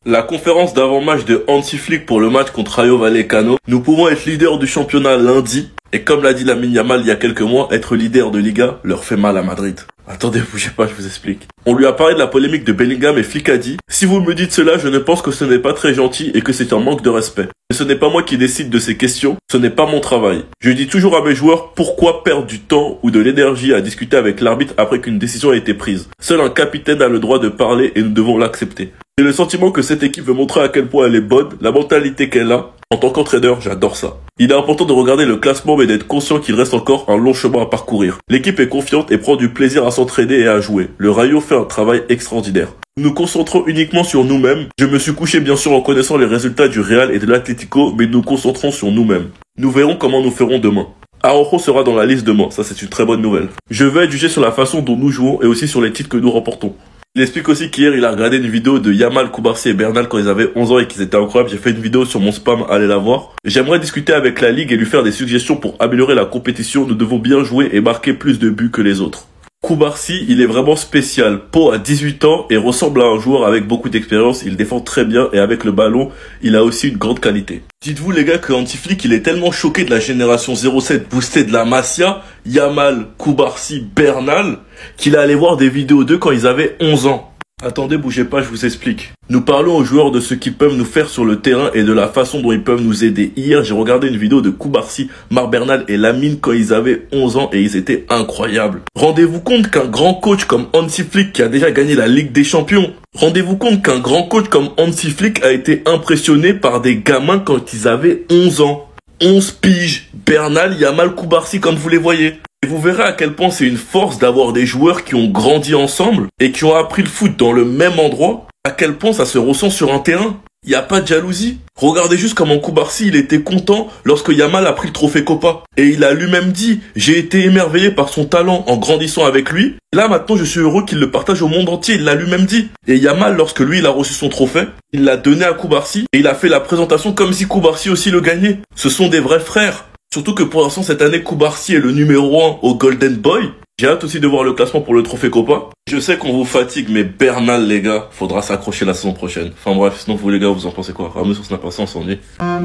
La conférence d'avant-match de Hansi Flick pour le match contre Rayo Vallecano. Nous pouvons être leader du championnat lundi. Et comme l'a dit Lamine Yamal il y a quelques mois, être leader de Liga leur fait mal à Madrid. Attendez, bougez pas, je vous explique. On lui a parlé de la polémique de Bellingham et Flick a dit « Si vous me dites cela, je ne pense que ce n'est pas très gentil et que c'est un manque de respect. Mais ce n'est pas moi qui décide de ces questions, ce n'est pas mon travail. Je dis toujours à mes joueurs pourquoi perdre du temps ou de l'énergie à discuter avec l'arbitre après qu'une décision a été prise. Seul un capitaine a le droit de parler et nous devons l'accepter. J'ai le sentiment que cette équipe veut montrer à quel point elle est bonne, la mentalité qu'elle a. En tant qu'entraîneur, j'adore ça. Il est important de regarder le classement mais d'être conscient qu'il reste encore un long chemin à parcourir. L'équipe est confiante et prend du plaisir à s'entraîner et à jouer. Le Rayo fait un travail extraordinaire. Nous nous concentrons uniquement sur nous-mêmes. Je me suis couché bien sûr en connaissant les résultats du Real et de l'Atlético, mais nous nous concentrons sur nous-mêmes. Nous verrons comment nous ferons demain. Araujo sera dans la liste demain, ça c'est une très bonne nouvelle. Je vais être jugé sur la façon dont nous jouons et aussi sur les titres que nous remportons. Il explique aussi qu'hier il a regardé une vidéo de Yamal, Cubarsí et Bernal quand ils avaient 11 ans et qu'ils étaient incroyables. J'ai fait une vidéo sur mon spam, allez la voir. J'aimerais discuter avec la ligue et lui faire des suggestions pour améliorer la compétition. Nous devons bien jouer et marquer plus de buts que les autres. Cubarsí, il est vraiment spécial. Pau a 18 ans et ressemble à un joueur avec beaucoup d'expérience. Il défend très bien et avec le ballon, il a aussi une grande qualité. Dites-vous les gars que Hansi Flick, il est tellement choqué de la génération 07 boostée de la Masia, Yamal, Cubarsí, Bernal, qu'il est allé voir des vidéos d'eux quand ils avaient 11 ans. Attendez, bougez pas, je vous explique. Nous parlons aux joueurs de ce qu'ils peuvent nous faire sur le terrain et de la façon dont ils peuvent nous aider. Hier, j'ai regardé une vidéo de Cubarsí, Marc Bernal et Lamine quand ils avaient 11 ans et ils étaient incroyables. Rendez-vous compte qu'un grand coach comme Hansi Flick qui a déjà gagné la Ligue des Champions, rendez-vous compte qu'un grand coach comme Hansi Flick a été impressionné par des gamins quand ils avaient 11 ans. 11 piges. Bernal, Yamal, Cubarsí comme vous les voyez. Et vous verrez à quel point c'est une force d'avoir des joueurs qui ont grandi ensemble et qui ont appris le foot dans le même endroit, à quel point ça se ressent sur un terrain. Il n'y a pas de jalousie. Regardez juste comment Cubarsí il était content lorsque Yamal a pris le trophée Copa. Et il a lui-même dit « J'ai été émerveillé par son talent en grandissant avec lui. Là maintenant je suis heureux qu'il le partage au monde entier. » Il l'a lui-même dit. Et Yamal, lorsque lui il a reçu son trophée, il l'a donné à Cubarsí et il a fait la présentation comme si Cubarsí aussi le gagnait. Ce sont des vrais frères. Surtout que pour l'instant, cette année, Cubarsí est le numéro 1 au Golden Boy. J'ai hâte aussi de voir le classement pour le trophée Copa. Je sais qu'on vous fatigue, mais Bernal, les gars, faudra s'accrocher la saison prochaine. Enfin bref, sinon vous les gars, vous en pensez quoi? Ramenez sur Snap, on s'ennuie.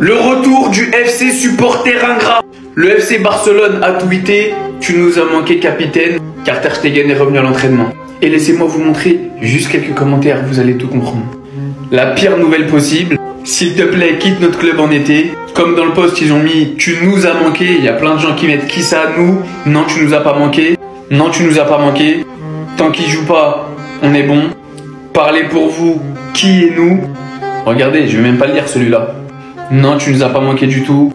Le retour du FC supporter ingrat. Le FC Barcelone a tweeté « Tu nous as manqué capitaine, car Ter Stegen est revenu à l'entraînement. » Et laissez-moi vous montrer juste quelques commentaires, vous allez tout comprendre. La pire nouvelle possible, s'il te plaît, quitte notre club en été. Comme dans le post, ils ont mis « Tu nous as manqué ». Il y a plein de gens qui mettent « Qui ça, nous ?» Non, tu nous as pas manqué. Non, tu nous as pas manqué. Tant qu'il joue pas, on est bon. Parlez pour vous, qui est nous? Regardez, je vais même pas le lire celui-là. Non, tu nous as pas manqué du tout.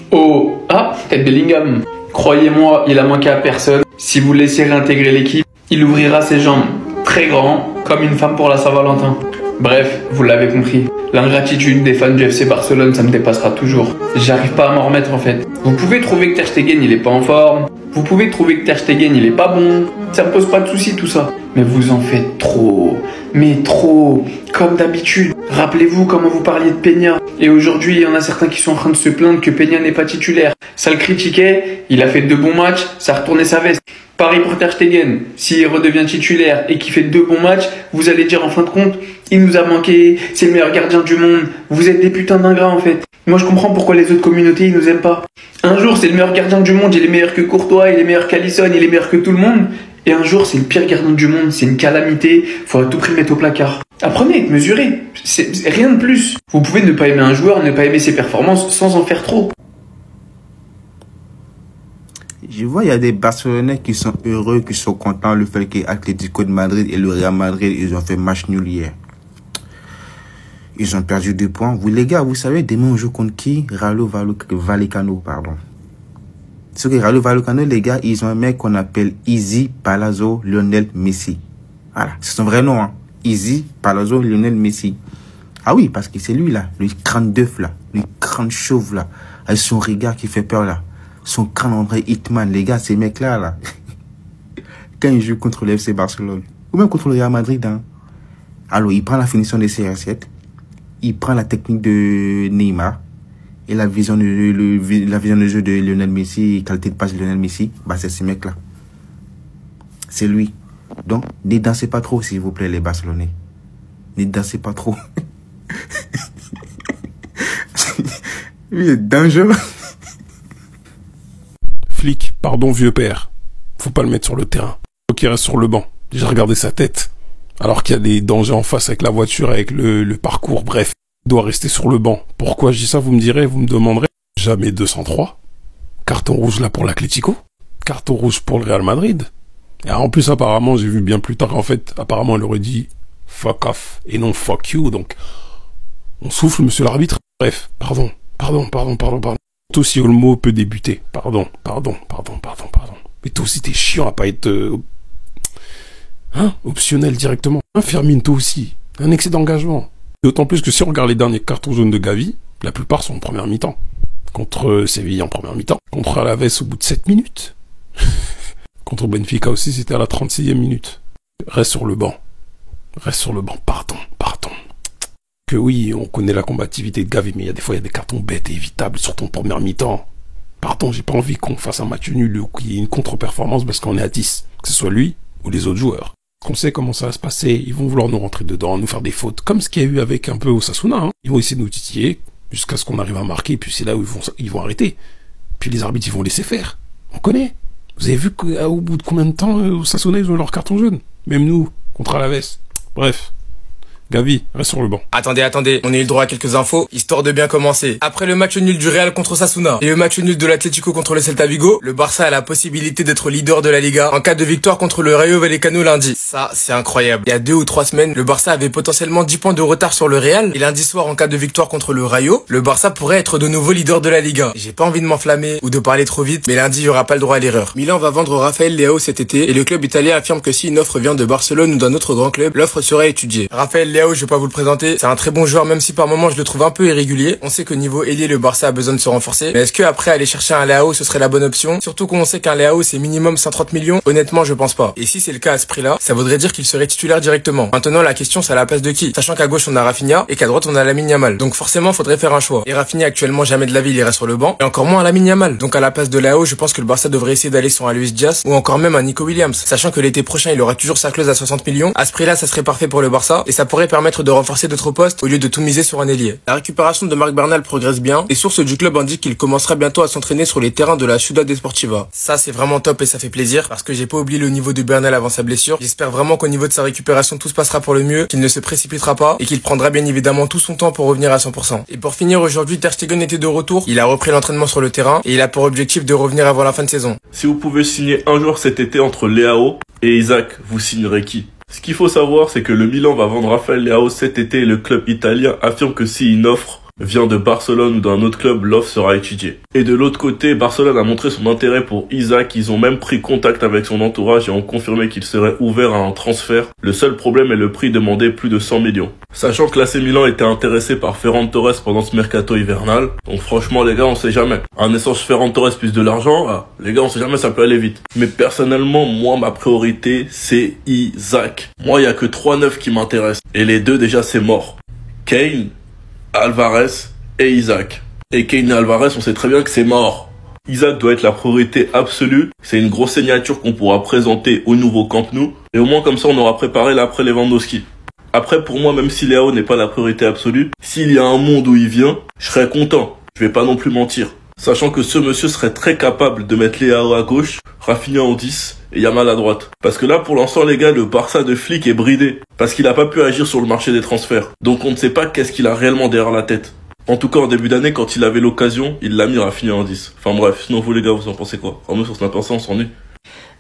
Oh, ah, peut-être Bellingham. Croyez-moi, il a manqué à personne. Si vous le laissez réintégrer l'équipe, il ouvrira ses jambes très grand, comme une femme pour la Saint-Valentin. Bref, vous l'avez compris. L'ingratitude des fans du FC Barcelone, ça me dépassera toujours. J'arrive pas à m'en remettre en fait. Vous pouvez trouver que Ter Stegen il est pas en forme. Vous pouvez trouver que Ter Stegen il est pas bon. Ça me pose pas de soucis tout ça. Mais vous en faites trop. Mais trop. Comme d'habitude. Rappelez-vous comment vous parliez de Peña. Et aujourd'hui, il y en a certains qui sont en train de se plaindre que Peña n'est pas titulaire. Ça le critiquait. Il a fait 2 bons matchs. Ça a retourné sa veste. Pareil pour Ter Stegen. S'il redevient titulaire et qu'il fait 2 bons matchs, vous allez dire en fin de compte, il nous a manqué, c'est le meilleur gardien du monde. Vous êtes des putains d'ingrats en fait. Moi je comprends pourquoi les autres communautés ils nous aiment pas. Un jour c'est le meilleur gardien du monde, il est meilleur que Courtois, il est meilleur qu'Alisson, il est meilleur que tout le monde. Et un jour c'est le pire gardien du monde, c'est une calamité, faut à tout prix le mettre au placard. Apprenez à être mesuré, c'est rien de plus. Vous pouvez ne pas aimer un joueur, ne pas aimer ses performances sans en faire trop. Je vois, il y a des Barcelonais qui sont heureux, qui sont contents le fait que Atlético de Madrid et le Real Madrid, ils ont fait match nul hier. Ils ont perdu 2 points. Vous les gars, vous savez, demain on joue contre qui? Rayo Vallecano, pardon. Ce que Rayo Vallecano, les gars, ils ont un mec qu'on appelle Easy Palazzo Lionel Messi. Voilà, c'est son vrai nom, hein. Easy Palazzo Lionel Messi. Ah oui, parce que c'est lui là, le crâne d'œuf là, le crâne chauve là, avec son regard qui fait peur là. Son crâne en vrai Hitman, les gars, ces mecs-là, là. Quand ils jouent contre le FC Barcelone, ou même contre le Real Madrid, hein. Alors, il prend la finition de CR7, il prend la technique de Neymar, et la vision de jeu de Lionel Messi, qualité de passe de Lionel Messi, bah, c'est ces mecs-là. C'est lui. Donc, ne dansez pas trop, s'il vous plaît, les Barcelonais. Ne dansez pas trop. Lui est dangereux. Flic, pardon vieux père. Faut pas le mettre sur le terrain. Faut qu'il reste sur le banc. J'ai regardé sa tête. Alors qu'il y a des dangers en face avec la voiture, avec le parcours, bref. Il doit rester sur le banc. Pourquoi je dis ça, vous me direz, vous me demanderez. Jamais 203. Carton rouge là pour l'Atlético. Carton rouge pour le Real Madrid. Et en plus, apparemment, j'ai vu bien plus tard qu'en fait, apparemment, elle aurait dit fuck off et non fuck you. Donc, on souffle, monsieur l'arbitre. Bref, pardon. Toi aussi, Olmo peut débuter. Pardon. Mais toi aussi, t'es chiant à pas être optionnel directement. Fermine, toi aussi. Un excès d'engagement. D'autant plus que si on regarde les derniers cartons jaunes de Gavi, la plupart sont en première mi-temps. Contre Séville en première mi-temps. Contre Alaves au bout de 7 minutes. Contre Benfica aussi, c'était à la 36e minute. Reste sur le banc. Pardon. Que oui, on connaît la combativité de Gavi, mais il y a des fois, il y a des cartons bêtes et évitables, surtout en première mi-temps. Pardon, j'ai pas envie qu'on fasse un match nul ou qu'il y ait une contre-performance parce qu'on est à 10. Que ce soit lui ou les autres joueurs. On sait comment ça va se passer. Ils vont vouloir nous rentrer dedans, nous faire des fautes. Comme ce qu'il y a eu avec un peu Osasuna. Hein. Ils vont essayer de nous titiller jusqu'à ce qu'on arrive à marquer. Puis c'est là où ils vont arrêter. Puis les arbitres, ils vont laisser faire. On connaît. Vous avez vu qu'au bout de combien de temps Osasuna, ils ont leur carton jaune. Même nous, contre Alaves. Bref. Gavi, reste sur le banc. Attendez, on a eu le droit à quelques infos, histoire de bien commencer. Après le match nul du Real contre Osasuna et le match nul de l'Atlético contre le Celta Vigo, le Barça a la possibilité d'être leader de la Liga en cas de victoire contre le Rayo Vallecano lundi. Ça, c'est incroyable. Il y a 2 ou 3 semaines, le Barça avait potentiellement 10 points de retard sur le Real et lundi soir, en cas de victoire contre le Rayo, le Barça pourrait être de nouveau leader de la Liga. J'ai pas envie de m'enflammer ou de parler trop vite, mais lundi, il y aura pas le droit à l'erreur. Milan va vendre Raphaël Leao cet été et le club italien affirme que si une offre vient de Barcelone ou d'un autre grand club, l'offre sera étudiée. Raphaël Leao, je vais pas vous le présenter. C'est un très bon joueur, même si par moments je le trouve un peu irrégulier. On sait que niveau ailier, le Barça a besoin de se renforcer. Mais est-ce que après aller chercher un Leao, ce serait la bonne option? Surtout qu'on sait qu'un Leao, c'est minimum 130 millions. Honnêtement, je pense pas. Et si c'est le cas à ce prix-là, ça voudrait dire qu'il serait titulaire directement. Maintenant, la question, c'est à la place de qui? Sachant qu'à gauche, on a Rafinha et qu'à droite, on a Lamine Yamal. Donc forcément, faudrait faire un choix. Et Rafinha, actuellement, jamais de la vie, il irait sur le banc. Et encore moins à Lamine Yamal. Donc à la place de Leao, je pense que le Barça devrait essayer d'aller sur un Luis Diaz ou encore même un Nico Williams. Sachant que l'été prochain, il aura toujours sa clause à 60 millions. À ce prix-là, ça serait parfait pour le Barça et ça pourrait permettre de renforcer d'autres postes au lieu de tout miser sur un ailier. La récupération de Marc Bernal progresse bien. Les sources du club indiquent qu'il commencera bientôt à s'entraîner sur les terrains de la Ciudad Deportiva. Ça, c'est vraiment top et ça fait plaisir parce que j'ai pas oublié le niveau de Bernal avant sa blessure. J'espère vraiment qu'au niveau de sa récupération, tout se passera pour le mieux, qu'il ne se précipitera pas et qu'il prendra bien évidemment tout son temps pour revenir à 100%. Et pour finir, aujourd'hui, Ter Stegen était de retour. Il a repris l'entraînement sur le terrain et il a pour objectif de revenir avant la fin de saison. Si vous pouvez signer un joueur cet été entre Leao et Isaac, vous signerez qui? Ce qu'il faut savoir, c'est que le Milan va vendre Raphaël Leao cet été et le club italien affirme que si une offre vient de Barcelone ou d'un autre club, l'offre sera étudiée. Et de l'autre côté, Barcelone a montré son intérêt pour Isaac, ils ont même pris contact avec son entourage et ont confirmé qu'il serait ouvert à un transfert. Le seul problème est le prix demandé, plus de 100 millions. Sachant que l'AC Milan était intéressé par Ferran Torres pendant ce mercato hivernal, donc franchement les gars, on sait jamais. Un échange Ferran Torres plus de l'argent, les gars, on sait jamais, ça peut aller vite. Mais personnellement, moi, ma priorité, c'est Isaac. Moi, il y a que 3-9 qui m'intéressent. Et les deux, déjà, c'est mort. Kane, Alvarez et Isaac. Et Kane et Alvarez, on sait très bien que c'est mort. Isaac doit être la priorité absolue. C'est une grosse signature qu'on pourra présenter au nouveau Camp Nou. Et au moins comme ça, on aura préparé l'après Lewandowski. Après, pour moi, même si Leao n'est pas la priorité absolue, s'il y a un monde où il vient, je serais content. Je vais pas non plus mentir. Sachant que ce monsieur serait très capable de mettre Leao à gauche, Rafinha en 10 et Yamal à droite. Parce que là, pour l'instant, les gars, le Barça de Flick est bridé. Parce qu'il a pas pu agir sur le marché des transferts. Donc on ne sait pas qu'est-ce qu'il a réellement derrière la tête. En tout cas, en début d'année, quand il avait l'occasion, il l'a mis Rafinha en 10. Enfin bref, sinon vous les gars, vous en pensez quoi? Enfin, nous, sur Snapper, on s'ennuie.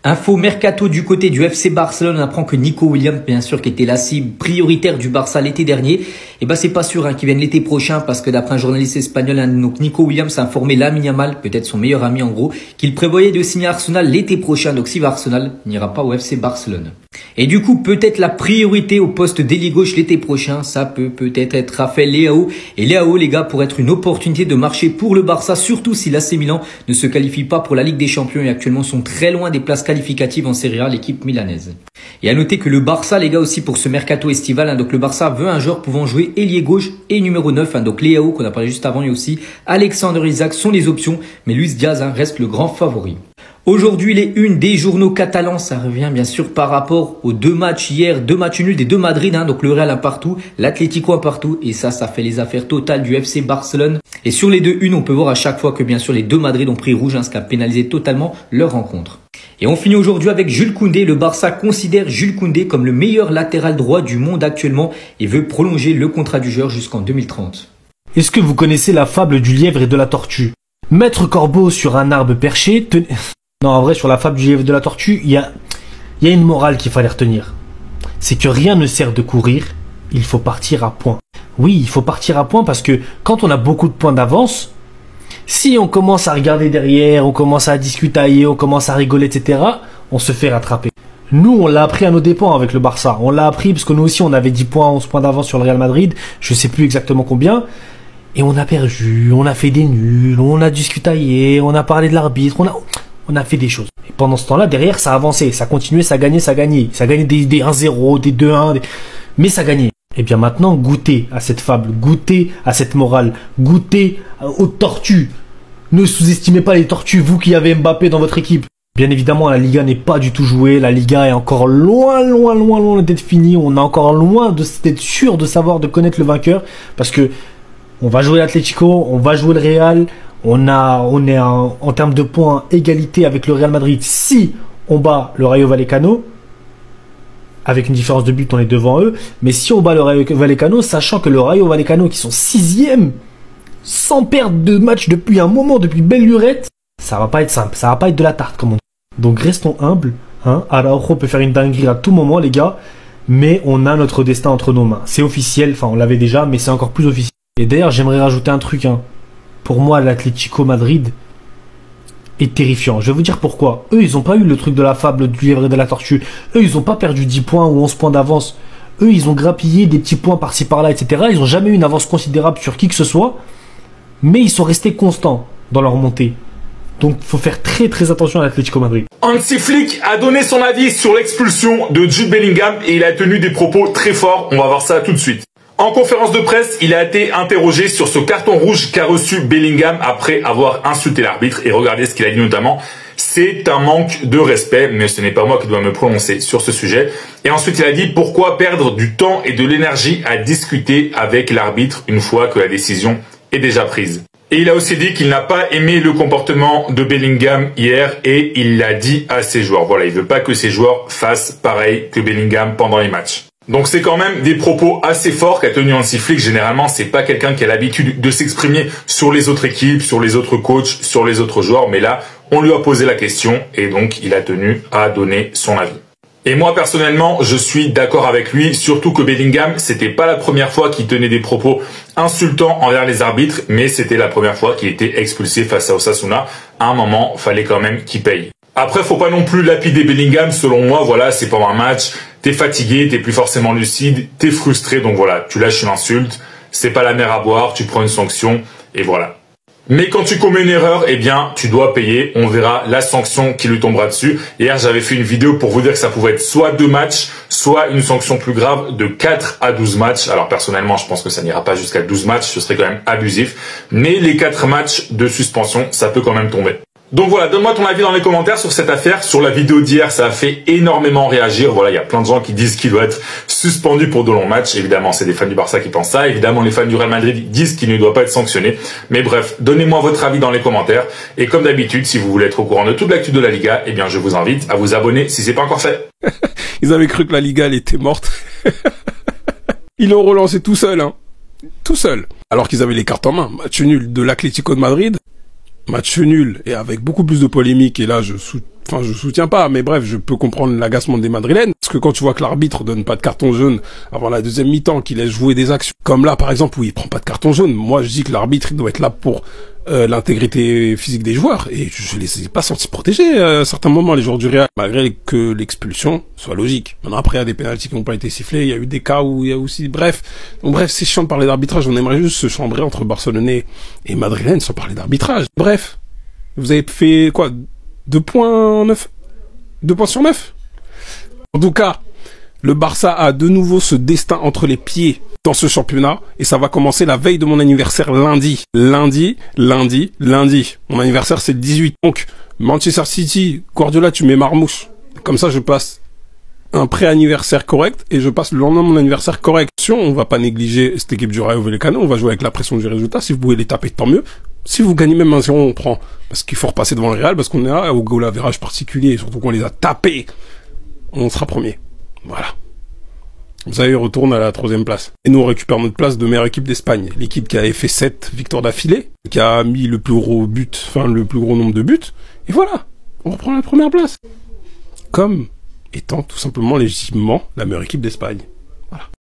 Info mercato du côté du FC Barcelone, on apprend que Nico Williams, bien sûr, qui était la cible prioritaire du Barça l'été dernier, et ben c'est pas sûr qu'il vienne l'été prochain parce que d'après un journaliste espagnol, donc Nico Williams a informé Lamine Yamal, peut-être son meilleur ami en gros, qu'il prévoyait de signer Arsenal l'été prochain. Donc si va Arsenal, il n'ira pas au FC Barcelone. Et du coup, peut-être la priorité au poste d'ailier gauche l'été prochain, ça peut-être être Raphaël Leao. Et Leao, les gars, pourrait être une opportunité de marché pour le Barça, surtout si l'AC Milan ne se qualifie pas pour la Ligue des Champions et actuellement sont très loin des places qualificatives en Serie A, l'équipe milanaise. Et à noter que le Barça, les gars, aussi pour ce mercato estival, donc le Barça veut un joueur pouvant jouer ailier gauche et numéro 9, donc Leao, qu'on a parlé juste avant, et aussi Alexander Isaac sont les options, mais Luis Diaz reste le grand favori. Aujourd'hui, les unes des journaux catalans, ça revient bien sûr par rapport aux 2 matchs hier, 2 matchs nuls des 2 Madrid, donc le Real un partout, l'Atlético un partout, et ça fait les affaires totales du FC Barcelone. Et sur les 2 unes, on peut voir à chaque fois que bien sûr les 2 Madrid ont pris rouge, ce qui a pénalisé totalement leur rencontre. Et on finit aujourd'hui avec Jules Koundé. Le Barça considère Jules Koundé comme le meilleur latéral droit du monde actuellement et veut prolonger le contrat du joueur jusqu'en 2030. Est-ce que vous connaissez la fable du lièvre et de la tortue? Maître Corbeau sur un arbre perché, Non, en vrai, sur la fable du lièvre et de la tortue, il y a une morale qu'il fallait retenir. C'est que rien ne sert de courir, il faut partir à point. Oui, il faut partir à point parce que quand on a beaucoup de points d'avance, si on commence à regarder derrière, on commence à discutailler, on commence à rigoler, etc., on se fait rattraper. Nous, on l'a appris à nos dépens avec le Barça. On l'a appris parce que nous aussi, on avait 10 points, 11 points d'avance sur le Real Madrid. Je sais plus exactement combien. Et on a perdu, on a fait des nuls, on a discutaillé, on a parlé de l'arbitre, on a fait des choses. Et pendant ce temps-là, derrière, ça avançait, ça continuait, ça gagnait. Ça gagnait des 1-0, des 2-1, mais ça gagnait. Et bien maintenant, goûtez à cette fable, goûtez à cette morale, goûtez aux tortues. Ne sous-estimez pas les tortues, vous qui avez Mbappé dans votre équipe. Bien évidemment, la Liga n'est pas du tout jouée, la Liga est encore loin d'être finie, on est encore loin d'être sûr de savoir, de connaître le vainqueur, parce que on va jouer l'Atlético, on va jouer le Real, on est en termes de points égalité avec le Real Madrid. Si on bat le Rayo Vallecano, avec une différence de but, on est devant eux. Mais si on bat le Rayo Vallecano, sachant que le Rayo Vallecano, qui sont 6e, sans perdre de match depuis un moment, depuis belle lurette, ça va pas être simple, ça va pas être de la tarte, comme on dit. Donc restons humbles, Araujo peut faire une dinguerie à tout moment, les gars, mais on a notre destin entre nos mains. C'est officiel, enfin on l'avait déjà, mais c'est encore plus officiel. Et d'ailleurs, j'aimerais rajouter un truc, Pour moi, l'Atlético Madrid est terrifiant. Je vais vous dire pourquoi. Eux, ils n'ont pas eu le truc de la fable du lièvre et de la tortue. Eux, ils n'ont pas perdu 10 points ou 11 points d'avance. Eux, ils ont grappillé des petits points par-ci par-là, etc. Ils n'ont jamais eu une avance considérable sur qui que ce soit. Mais ils sont restés constants dans leur montée. Donc, il faut faire très très attention à l'Atlético Madrid. Hansi Flick a donné son avis sur l'expulsion de Jude Bellingham et il a tenu des propos très forts. On va voir ça tout de suite. En conférence de presse, il a été interrogé sur ce carton rouge qu'a reçu Bellingham après avoir insulté l'arbitre. Et regardez ce qu'il a dit notamment. C'est un manque de respect, mais ce n'est pas moi qui dois me prononcer sur ce sujet. Et ensuite, il a dit pourquoi perdre du temps et de l'énergie à discuter avec l'arbitre une fois que la décision est déjà prise. Et il a aussi dit qu'il n'a pas aimé le comportement de Bellingham hier et il l'a dit à ses joueurs. Voilà, il veut pas que ses joueurs fassent pareil que Bellingham pendant les matchs. Donc c'est quand même des propos assez forts qu'a tenu Hansi Flick. Généralement, c'est pas quelqu'un qui a l'habitude de s'exprimer sur les autres équipes, sur les autres coachs, sur les autres joueurs. Mais là, on lui a posé la question et donc il a tenu à donner son avis. Et moi, personnellement, je suis d'accord avec lui, surtout que Bellingham, c'était pas la première fois qu'il tenait des propos insultants envers les arbitres, mais c'était la première fois qu'il était expulsé face à Osasuna. À un moment, fallait quand même qu'il paye. Après, faut pas non plus lapider Bellingham, selon moi, voilà, c'est pendant un match, t'es fatigué, t'es plus forcément lucide, t'es frustré, donc voilà, tu lâches une insulte, c'est pas la mer à boire, tu prends une sanction, et voilà. Mais quand tu commets une erreur, eh bien, tu dois payer. On verra la sanction qui lui tombera dessus. Hier, j'avais fait une vidéo pour vous dire que ça pouvait être soit 2 matchs, soit une sanction plus grave de 4 à 12 matchs. Alors, personnellement, je pense que ça n'ira pas jusqu'à 12 matchs. Ce serait quand même abusif. Mais les 4 matchs de suspension, ça peut quand même tomber. Donc voilà, donne-moi ton avis dans les commentaires sur cette affaire. Sur la vidéo d'hier, ça a fait énormément réagir. Voilà, il y a plein de gens qui disent qu'il doit être suspendu pour de longs matchs. Évidemment, c'est des fans du Barça qui pensent ça. Évidemment, les fans du Real Madrid disent qu'il ne doit pas être sanctionné. Mais bref, donnez-moi votre avis dans les commentaires. Et comme d'habitude, si vous voulez être au courant de toute l'actu de la Liga, eh bien, je vous invite à vous abonner si c'est pas encore fait. Ils avaient cru que la Liga, elle était morte. Ils l'ont relancé tout seul, Tout seul. Alors qu'ils avaient les cartes en main. Match nul de l'Atlético de Madrid. Match nul et avec beaucoup plus de polémique, et là je soutiens pas, mais bref, je peux comprendre l'agacement des Madrilènes, parce que quand tu vois que l'arbitre donne pas de carton jaune avant la deuxième mi-temps, qu'il laisse jouer des actions, comme là par exemple où il prend pas de carton jaune, moi je dis que l'arbitre il doit être là pour l'intégrité physique des joueurs, et je les ai pas sentis protégés à certains moments, les joueurs du Real, malgré que l'expulsion soit logique. Maintenant après il y a des pénaltys qui n'ont pas été sifflés, il y a eu des cas où il y a aussi, bref, c'est chiant de parler d'arbitrage, on aimerait juste se chambrer entre Barcelonais et Madrilènes sans parler d'arbitrage. Bref, vous avez fait quoi, 2 points sur 9. En tout cas, le Barça a de nouveau ce destin entre les pieds dans ce championnat, et ça va commencer la veille de mon anniversaire lundi. Lundi. Mon anniversaire c'est le 18. Donc, Manchester City, Guardiola, tu mets Marmouche. Comme ça, je passe un pré-anniversaire correct et je passe le lendemain de mon anniversaire correct. On va pas négliger cette équipe du Rayo Vallecano, on va jouer avec la pression du résultat. Si vous pouvez les taper, tant mieux. Si vous gagnez même 1-0, on prend. Parce qu'il faut repasser devant le Real, parce qu'on est là au goal average particulier, et surtout qu'on les a tapés. On sera premier. Voilà. Vous savez, on retourne à la 3e place. Et nous, on récupère notre place de meilleure équipe d'Espagne. L'équipe qui avait fait 7 victoires d'affilée, qui a mis le plus gros nombre de buts. Et voilà. On reprend la première place. Comme étant tout simplement légitimement la meilleure équipe d'Espagne.